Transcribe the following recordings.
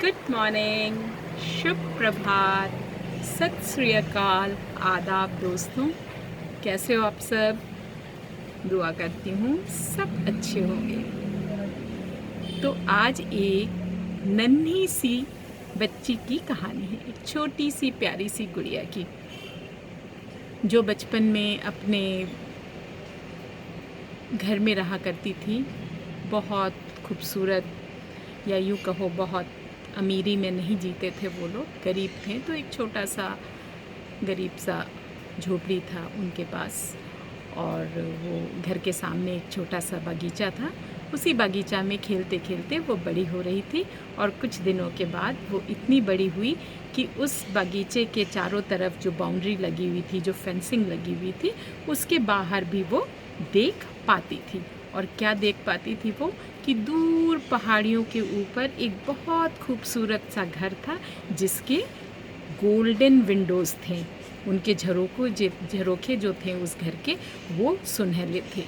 Good morning, शुभ प्रभात, सत श्री अकाल, आदाब दोस्तों। कैसे हो आप सब? दुआ करती हूँ सब अच्छे होंगे। तो आज एक नन्ही सी बच्ची की कहानी है, एक छोटी सी प्यारी सी गुड़िया की, जो बचपन में अपने घर में रहा करती थी। बहुत खूबसूरत, या यूँ कहो बहुत अमीरी में नहीं जीते थे वो लोग, गरीब थे। तो एक छोटा सा गरीब सा झोपड़ी था उनके पास, और वो घर के सामने एक छोटा सा बगीचा था। उसी बगीचा में खेलते खेलते वो बड़ी हो रही थी, और कुछ दिनों के बाद वो इतनी बड़ी हुई कि उस बगीचे के चारों तरफ जो बाउंड्री लगी हुई थी, जो फेंसिंग लगी हुई थी, उसके बाहर भी वो देख पाती थी। और क्या देख पाती थी वो, कि दूर पहाड़ियों के ऊपर एक बहुत खूबसूरत सा घर था, जिसके गोल्डन विंडोज़ थे। उनके झरोखे जो थे उस घर के, वो सुनहले थे।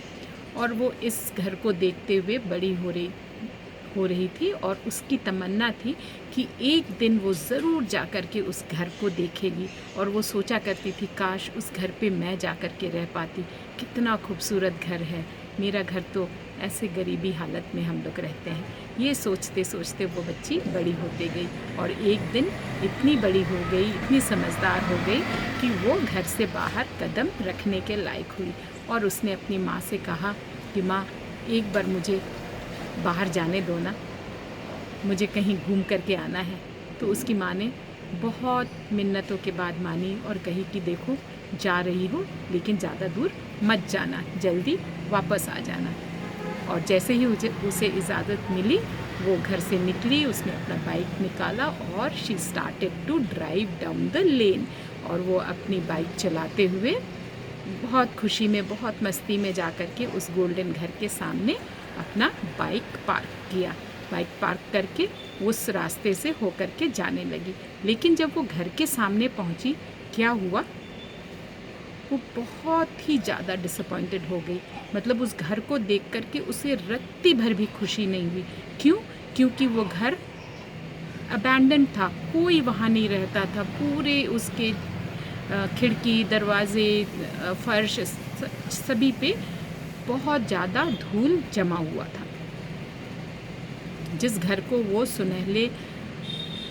और वो इस घर को देखते हुए बड़ी हो रही थी, और उसकी तमन्ना थी कि एक दिन वो ज़रूर जा कर के उस घर को देखेगी। और वो सोचा करती थी, काश उस घर पे मैं जा कर के रह पाती, कितना खूबसूरत घर है मेरा घर। तो ऐसे गरीबी हालत में हम लोग रहते हैं। ये सोचते सोचते वो बच्ची बड़ी होती गई, और एक दिन इतनी बड़ी हो गई, इतनी समझदार हो गई कि वो घर से बाहर कदम रखने के लायक हुई। और उसने अपनी माँ से कहा कि माँ, एक बार मुझे बाहर जाने दो ना, मुझे कहीं घूम कर के आना है। तो उसकी माँ ने बहुत मिन्नतों के बाद मानी और कही कि देखो, जा रही हो लेकिन ज़्यादा दूर मत जाना, जल्दी वापस आ जाना। और जैसे ही उसे इजाज़त मिली, वो घर से निकली, उसने अपना बाइक निकाला और she started to drive down the lane. और वो अपनी बाइक चलाते हुए बहुत खुशी में, बहुत मस्ती में जा कर के उस गोल्डन घर के सामने अपना बाइक पार्क किया। बाइक पार्क करके उस रास्ते से होकर के जाने लगी। लेकिन जब वो घर के सामने पहुंची, क्या हुआ, वो बहुत ही ज़्यादा डिसअपॉइंटेड हो गई। मतलब उस घर को देख कर के उसे रत्ती भर भी खुशी नहीं हुई। क्यों? क्योंकि वो घर अबैंडन था, कोई वहाँ नहीं रहता था। पूरे उसके खिड़की, दरवाजे, फर्श, सभी पे बहुत ज़्यादा धूल जमा हुआ था। जिस घर को वो सुनहले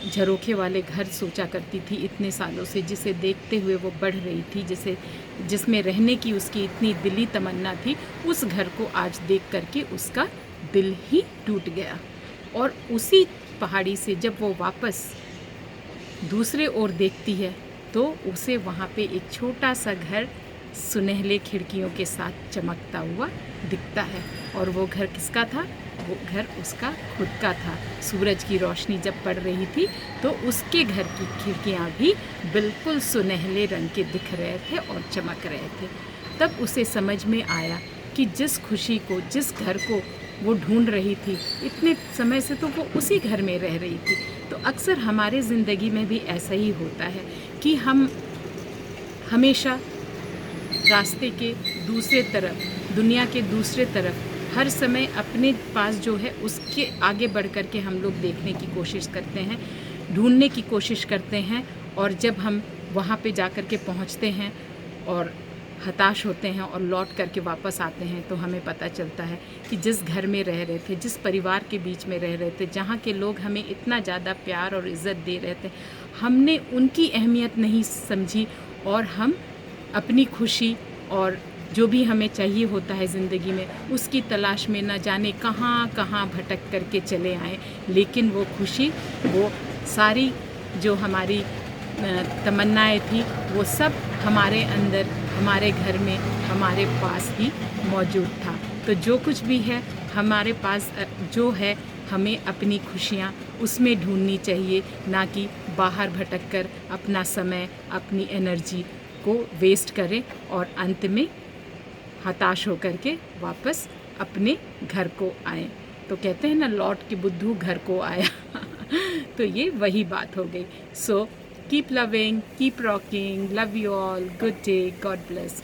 झरोखे वाले घर सोचा करती थी इतने सालों से, जिसे देखते हुए वो बढ़ रही थी, जिसमें रहने की उसकी इतनी दिली तमन्ना थी, उस घर को आज देख करके उसका दिल ही टूट गया। और उसी पहाड़ी से जब वो वापस दूसरे ओर देखती है, तो उसे वहाँ पे एक छोटा सा घर सुनहले खिड़कियों के साथ चमकता हुआ दिखता है। और वो घर किसका था? वो घर उसका खुद का था। सूरज की रोशनी जब पड़ रही थी, तो उसके घर की खिड़कियाँ भी बिल्कुल सुनहले रंग के दिख रहे थे और चमक रहे थे। तब उसे समझ में आया कि जिस खुशी को, जिस घर को वो ढूंढ रही थी इतने समय से, तो वो उसी घर में रह रही थी। तो अक्सर हमारे ज़िंदगी में भी ऐसा ही होता है कि हम हमेशा रास्ते के दूसरे तरफ, दुनिया के दूसरे तरफ, हर समय अपने पास जो है उसके आगे बढ़ कर के हम लोग देखने की कोशिश करते हैं, ढूंढने की कोशिश करते हैं। और जब हम वहाँ पे जा कर के पहुँचते हैं और हताश होते हैं और लौट करके वापस आते हैं, तो हमें पता चलता है कि जिस घर में रह रहे थे, जिस परिवार के बीच में रह रहे थे, जहाँ के लोग हमें इतना ज़्यादा प्यार और इज़्ज़त दे रहे थे, हमने उनकी अहमियत नहीं समझी, और हम अपनी खुशी और जो भी हमें चाहिए होता है ज़िंदगी में, उसकी तलाश में न जाने कहाँ कहाँ भटक करके चले आए। लेकिन वो खुशी, वो सारी जो हमारी तमन्नाएं थी, वो सब हमारे अंदर, हमारे घर में, हमारे पास ही मौजूद था। तो जो कुछ भी है हमारे पास, जो है, हमें अपनी खुशियाँ उसमें ढूंढनी चाहिए, ना कि बाहर भटक कर अपना समय, अपनी एनर्जी को वेस्ट करें और अंत में हताश होकर के वापस अपने घर को आएं। तो कहते हैं ना, लौट के बुद्धू घर को आया। तो ये वही बात हो गई। So keep loving, keep rocking, love you all, good day, God bless.